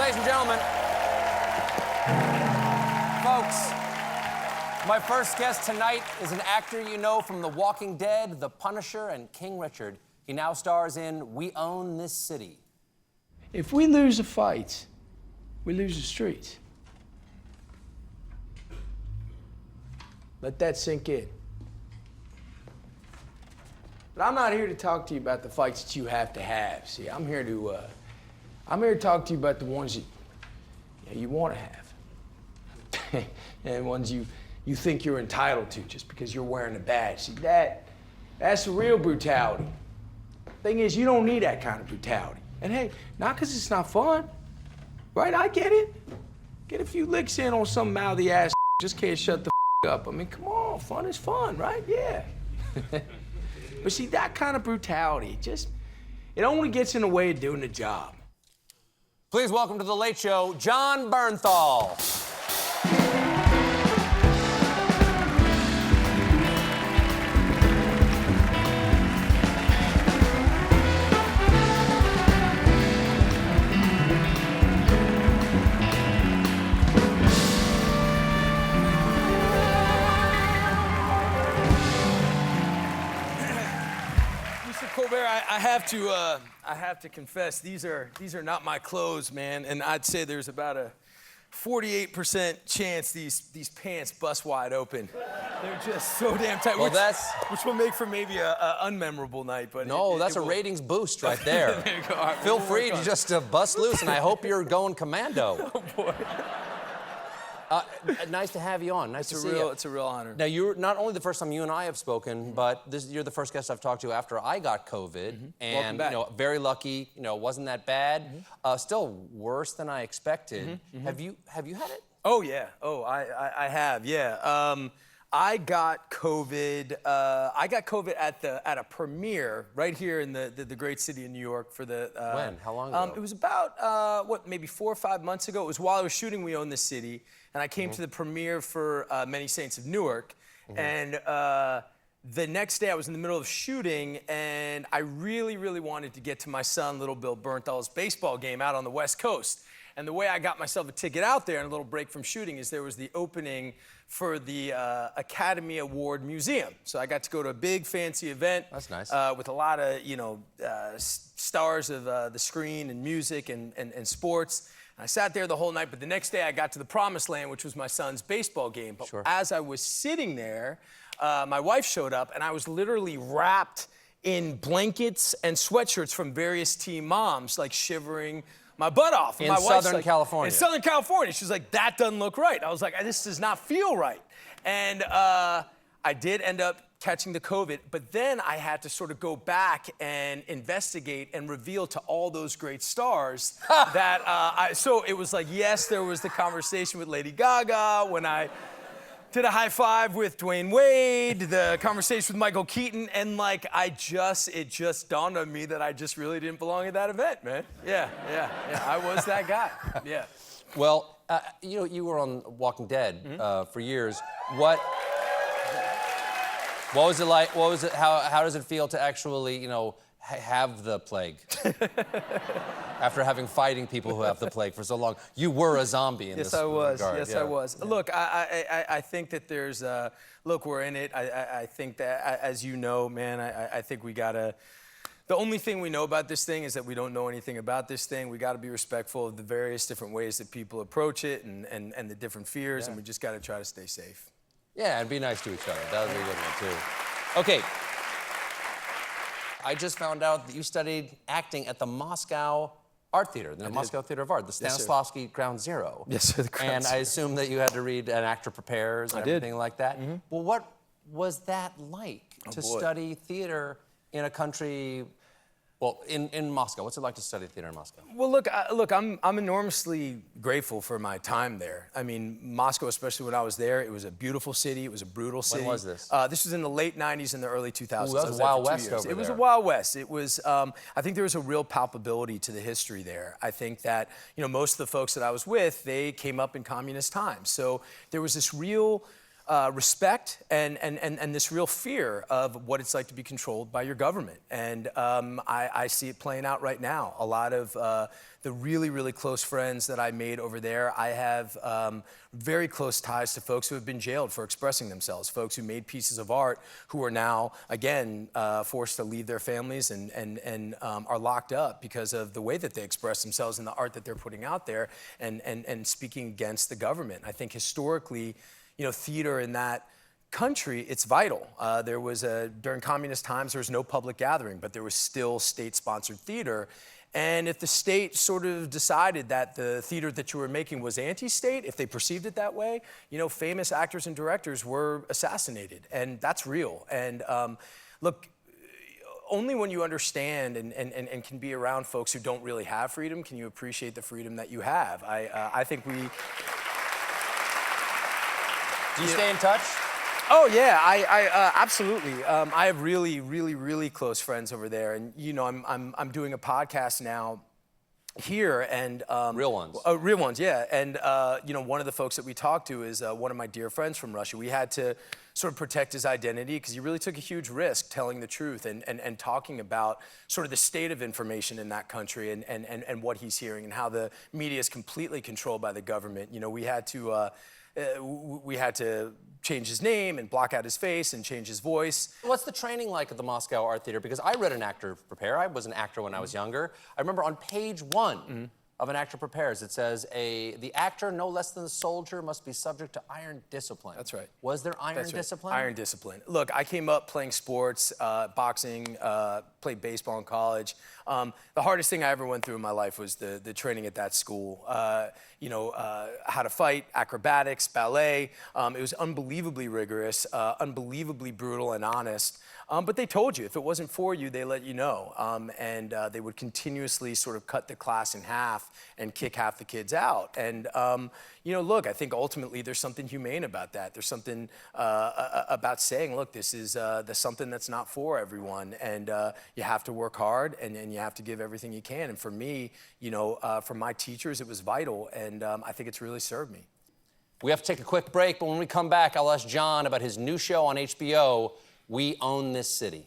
ladies and gentlemen. Folks, my first guest tonight is an actor you know from The Walking Dead, The Punisher, and King Richard. He now stars in We Own This City. If we lose a fight, we lose the streets. Let that sink in. But I'm not here to talk to you about the fights that you have to have. See, I'm here to talk to you about the ones that you want to have. And ones you think you're entitled to just because you're wearing a badge. See, that's the real brutality. Thing is, you don't need that kind of brutality. And hey, not because it's not fun, right? I get it. Get a few licks in on some mouthy ass just can't shut the up. I mean, come on, fun is fun, right? Yeah. But see, that kind of brutality, it only gets in the way of doing the job. Please welcome to The Late Show, Jon Bernthal. Colbert, I have to confess, these are not my clothes, man. And I'd say there's about a 48% chance these pants bust wide open. They're just so damn tight. Well, which will make for maybe a unmemorable night. But no, that's a ratings boost right there. There you go. Right, Feel free to just bust loose, and I hope you're going commando. Oh boy. Nice to have you on. Nice to see you. It's a real honor. Now, you're not only the first time you and I have spoken, but you're the first guest I've talked to after I got COVID. And, very lucky, wasn't that bad. Still worse than I expected. Have you had it? Oh, yeah. Oh, I have, yeah. I got COVID. At a premiere right here in the great city of New York for the. When? How long ago? It was about maybe 4 or 5 months ago. It was while I was shooting We Own This City, and I came to the premiere for Many Saints of Newark, and the next day I was in the middle of shooting, and I really, really wanted to get to my son, little Bill Bernthal's baseball game out on the West Coast. And the way I got myself a ticket out there and a little break from shooting is there was the opening for the Academy Award Museum. So I got to go to a big fancy event. That's nice. With a lot of, stars of the screen and music and sports. And I sat there the whole night, but the next day I got to the promised land, which was my son's baseball game. But as I was sitting there, my wife showed up, and I was literally wrapped in blankets and sweatshirts from various team moms, like shivering my butt off. In Southern California. In Southern California. She's like, that doesn't look right. I was like, this does not feel right. And I did end up catching the COVID, but then I had to sort of go back and investigate and reveal to all those great stars that, so it was like, yes, there was the conversation with Lady Gaga when I did a high five with Dwayne Wade, the conversation with Michael Keaton, and it just dawned on me that I just really didn't belong at that event, man. Yeah, I was that guy, yeah. Well, you were on Walking Dead for years. What was it like? What was it? How does it feel to actually, have the plague? After having people who have the plague for so long, you were a zombie in this regard. Yes, I was. Yeah. Look, I think that there's look, we're in it. I think that, as you know, man, I think we gotta. The only thing we know about this thing is that we don't know anything about this thing. We got to be respectful of the various different ways that people approach it and the different fears, and we just got to try to stay safe. Yeah, and be nice to each other. That would be a good one, too. Okay. I just found out that you studied acting at the Moscow Art Theater, the Moscow Theater of Art, the Stanislavski Ground Zero. Yes, sir. And I assume that you had to read An Actor Prepares and everything like that. Well, what was that like to study theater in a country, well, in Moscow? What's it like to study theater in Moscow? Well, look, I'm enormously grateful for my time there. I mean, Moscow, especially when I was there, it was a beautiful city. It was a brutal city. When was this? This was in the late 90s and the early 2000s. Ooh, that was Wild West over there. It was a Wild West. It was, I think there was a real palpability to the history there. I think that, most of the folks that I was with, they came up in communist times. So there was this real respect and this real fear of what it's like to be controlled by your government. And I see it playing out right now. A lot of the really, really close friends that I made over there, I have very close ties to folks who have been jailed for expressing themselves, folks who made pieces of art who are now, again, forced to leave their families and are locked up because of the way that they express themselves and the art that they're putting out there and speaking against the government. I think historically, theater in that country, it's vital. There was during communist times, there was no public gathering, but there was still state-sponsored theater. And if the state sort of decided that the theater that you were making was anti-state, if they perceived it that way, famous actors and directors were assassinated, and that's real. And look, only when you understand and can be around folks who don't really have freedom can you appreciate the freedom that you have. I think we... Do you stay in touch? Oh yeah, I absolutely. I have really, really, really close friends over there, and I'm doing a podcast now here, and real ones. Real ones, yeah. And one of the folks that we talked to is one of my dear friends from Russia. We had to sort of protect his identity because he really took a huge risk telling the truth and talking about sort of the state of information in that country and what he's hearing and how the media is completely controlled by the government. We had to change his name and block out his face and change his voice. What's the training like at the Moscow Art Theater? Because I read An Actor Prepare. I was an actor when I was younger. I remember on page 1 of An Actor Prepares, it says, the actor, no less than the soldier, must be subject to iron discipline. That's right. Was there iron discipline? Iron discipline. Look, I came up playing sports, boxing, played baseball in college. The hardest thing I ever went through in my life was the training at that school. How to fight, acrobatics, ballet. It was unbelievably rigorous, unbelievably brutal and honest. But they told you, if it wasn't for you, they let you know. And they would continuously sort of cut the class in half and kick half the kids out. And, look, I think ultimately there's something humane about that. There's something about saying, look, this is something that's not for everyone. And you have to work hard and you have to give everything you can. And for me, for my teachers, it was vital. And I think it's really served me. We have to take a quick break, but when we come back, I'll ask Jon about his new show on HBO, We Own This City.